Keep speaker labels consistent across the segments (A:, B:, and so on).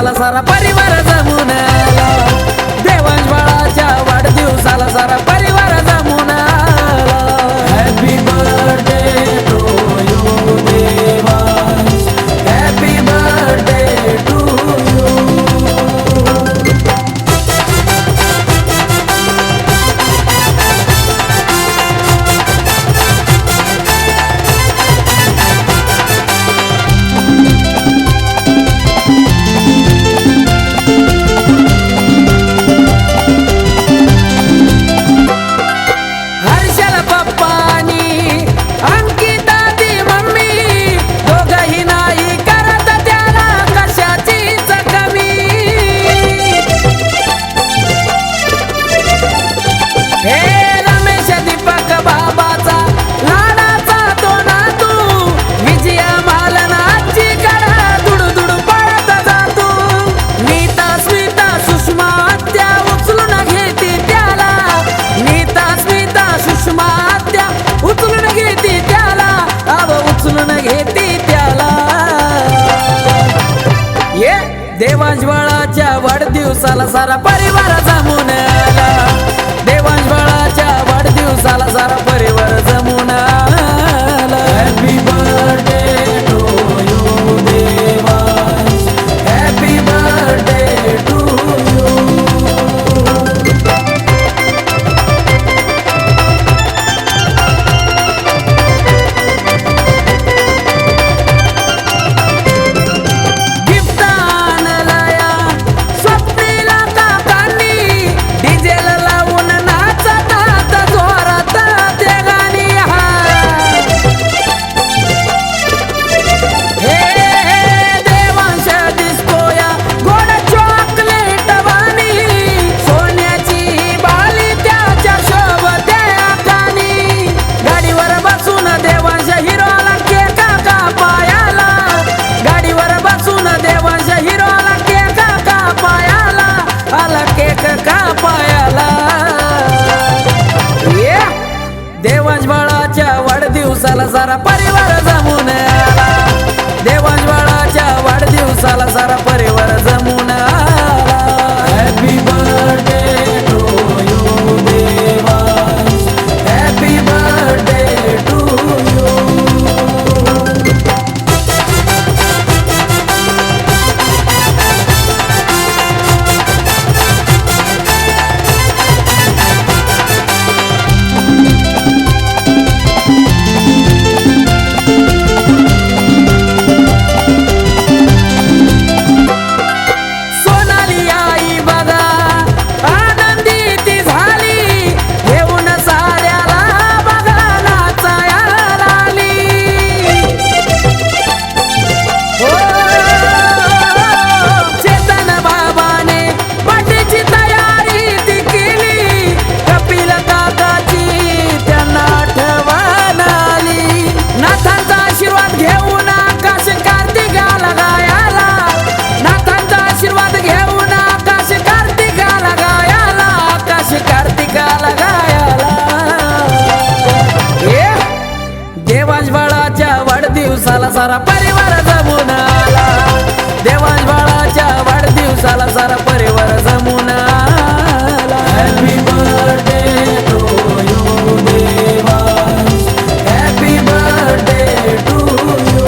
A: वाढदिवसाला सारा परिवार जमून आला देवांश बाळाच्या वाढदिवसाला सारा परिवार जमून आला happy birthday to you Devansh happy birthday to you Devansh बाळाच्या वाढदिवसाला सारा परिवार जमून आला देवांश बाळाच्या वाढदिवसाला सारा परिवार जमून आला happy birthday to you Devansh happy birthday to you Devansh बाळाच्या वाढदिवसाला सारा परिवार जमून आला देवांश बाळाच्या वाढदिवसाला सारा परिवार जमून आला happy birthday to you Devansh happy birthday to you Devansh बाळाच्या वाढदिवसाला सारा परिवार जमून आला देवांश बाळाच्या वाढदिवसाला सारा परिवार जमून आला happy birthday to you Devansh happy birthday to you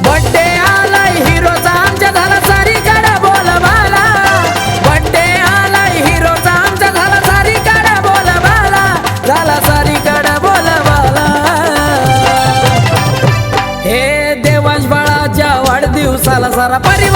A: birthday आलाय हिरोचा आमच्या झाला सारीकडे बोलबाला बर्थडे आलाय हिरोचा आमच्या झाला सारीकडे बोलबाला झाला सारीकडे बोलबाला हे देवांश बाळाच्या वाढदिवसाला सारा परिवार